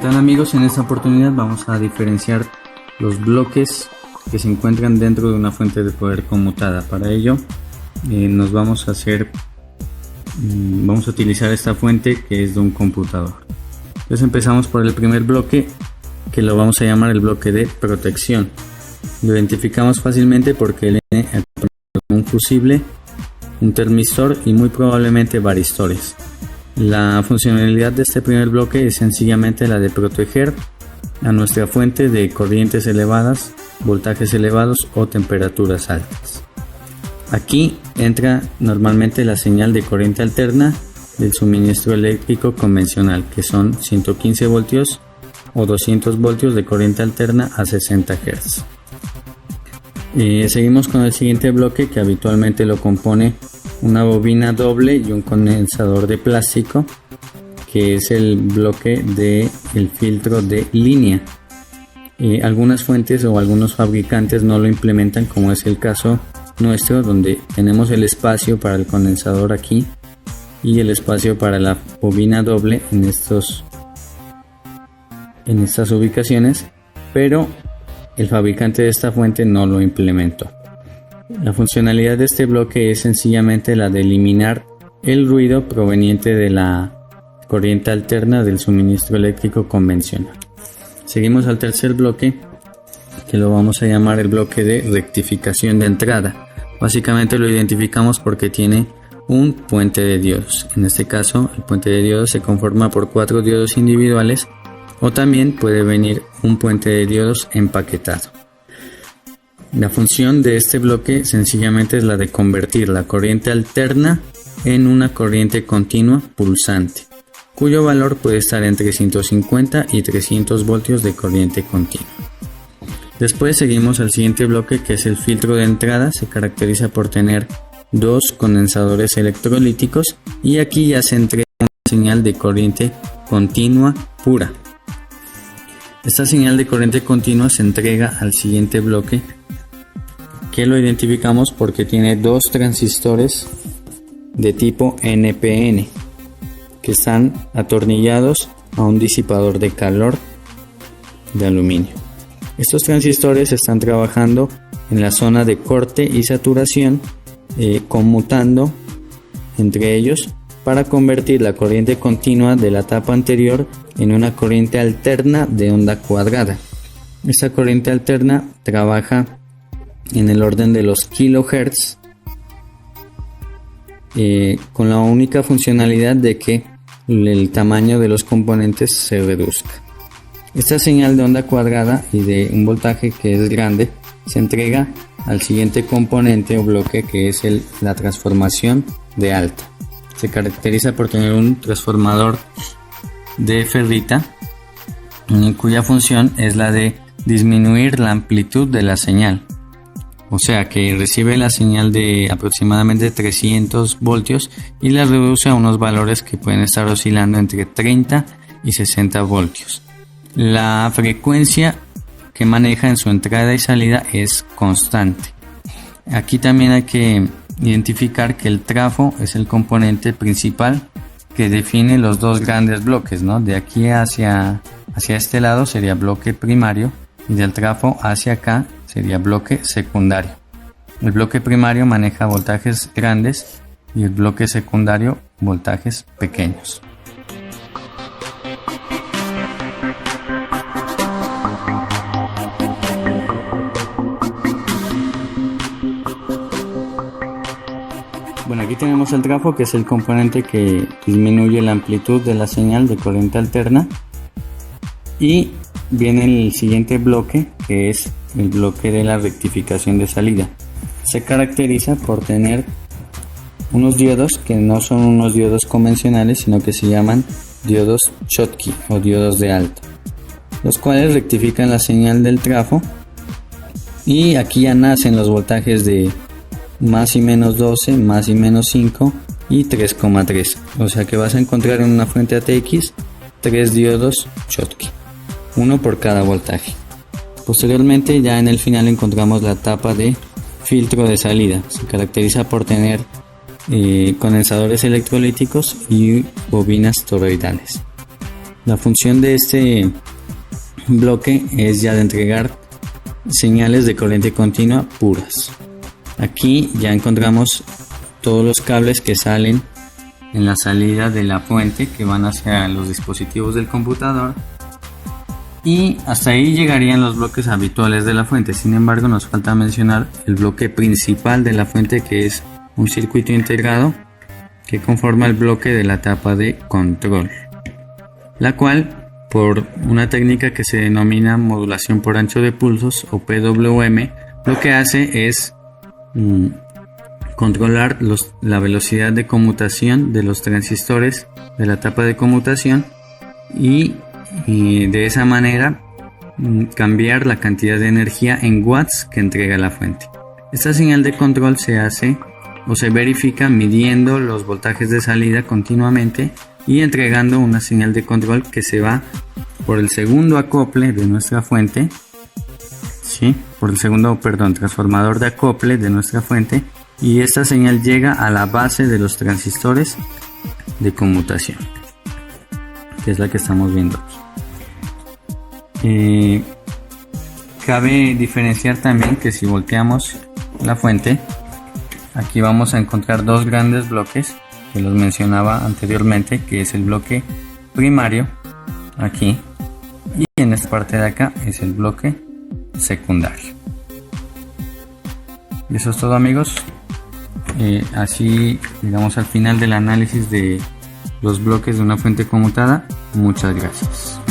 tal amigos? En esta oportunidad vamos a diferenciar los bloques que se encuentran dentro de una fuente de poder conmutada. Para ello vamos a utilizar esta fuente que es de un computador. Entonces empezamos por el primer bloque, que lo vamos a llamar el bloque de protección. Lo identificamos fácilmente porque él tiene un fusible, un termistor y muy probablemente varistores. La funcionalidad de este primer bloque es sencillamente la de proteger a nuestra fuente de corrientes elevadas, voltajes elevados o temperaturas altas. Aquí entra normalmente la señal de corriente alterna del suministro eléctrico convencional, que son 115 voltios o 200 voltios de corriente alterna a 60 Hz. Seguimos con el siguiente bloque, que habitualmente lo compone una bobina doble y un condensador de plástico, que es el bloque del filtro de línea. Algunas fuentes o algunos fabricantes no lo implementan, como es el caso nuestro, donde tenemos el espacio para el condensador aquí y el espacio para la bobina doble en estas ubicaciones, pero el fabricante de esta fuente no lo implementó. La funcionalidad de este bloque es sencillamente la de eliminar el ruido proveniente de la corriente alterna del suministro eléctrico convencional. Seguimos al tercer bloque, que lo vamos a llamar el bloque de rectificación de entrada. Básicamente lo identificamos porque tiene un puente de diodos. En este caso, el puente de diodos se conforma por 4 diodos individuales, o también puede venir un puente de diodos empaquetado. La función de este bloque sencillamente es la de convertir la corriente alterna en una corriente continua pulsante, cuyo valor puede estar entre 150 y 300 voltios de corriente continua. Después seguimos al siguiente bloque, que es el filtro de entrada. Se caracteriza por tener dos condensadores electrolíticos y aquí ya se entrega una señal de corriente continua pura. Esta señal de corriente continua se entrega al siguiente bloque, que lo identificamos porque tiene dos transistores de tipo NPN que están atornillados a un disipador de calor de aluminio. Estos transistores están trabajando en la zona de corte y saturación, conmutando entre ellos para convertir la corriente continua de la etapa anterior en una corriente alterna de onda cuadrada. Esta corriente alterna trabaja en el orden de los kilohertz, con la única funcionalidad de que el tamaño de los componentes se reduzca. Esta señal de onda cuadrada y de un voltaje que es grande se entrega al siguiente componente o bloque, que es la transformación de alta. Se caracteriza por tener un transformador de ferrita, cuya función es la de disminuir la amplitud de la señal. O sea que recibe la señal de aproximadamente 300 voltios y la reduce a unos valores que pueden estar oscilando entre 30 y 60 voltios. La frecuencia que maneja en su entrada y salida es constante. Aquí también hay que identificar que el trafo es el componente principal que define los dos grandes bloques, ¿no? De aquí hacia este lado sería bloque primario y del trafo hacia acá sería bloque secundario. El bloque primario maneja voltajes grandes y el bloque secundario voltajes pequeños. Bueno, aquí tenemos el trafo, que es el componente que disminuye la amplitud de la señal de corriente alterna, y viene el siguiente bloque, que es el bloque de la rectificación de salida. Se caracteriza por tener unos diodos que no son unos diodos convencionales, sino que se llaman diodos Schottky o diodos de alta, los cuales rectifican la señal del trafo, y aquí ya nacen los voltajes de más y menos 12, más y menos 5 y 3,3. O sea que vas a encontrar en una fuente ATX 3 diodos Schottky, uno por cada voltaje. Posteriormente, ya en el final, encontramos la tapa de filtro de salida. Se caracteriza por tener condensadores electrolíticos y bobinas toroidales. La función de este bloque es ya de entregar señales de corriente continua puras. Aquí ya encontramos todos los cables que salen en la salida de la fuente que van hacia los dispositivos del computador, y hasta ahí llegarían los bloques habituales de la fuente. Sin embargo, nos falta mencionar el bloque principal de la fuente, que es un circuito integrado que conforma el bloque de la tapa de control, la cual, por una técnica que se denomina modulación por ancho de pulsos o PWM, lo que hace es controlar la velocidad de conmutación de los transistores de la tapa de conmutación y de esa manera cambiar la cantidad de energía en watts que entrega la fuente. Esta señal de control se hace o se verifica midiendo los voltajes de salida continuamente y entregando una señal de control que se va por el segundo acople de nuestra fuente, ¿sí? Por el segundo, transformador de acople de nuestra fuente, y esta señal llega a la base de los transistores de conmutación, que es la que estamos viendo aquí. Cabe diferenciar también que si volteamos la fuente, aquí vamos a encontrar dos grandes bloques que los mencionaba anteriormente, que es el bloque primario aquí, y en esta parte de acá es el bloque secundario. Y eso es todo, amigos. Así llegamos al final del análisis de los bloques de una fuente conmutada. Muchas gracias.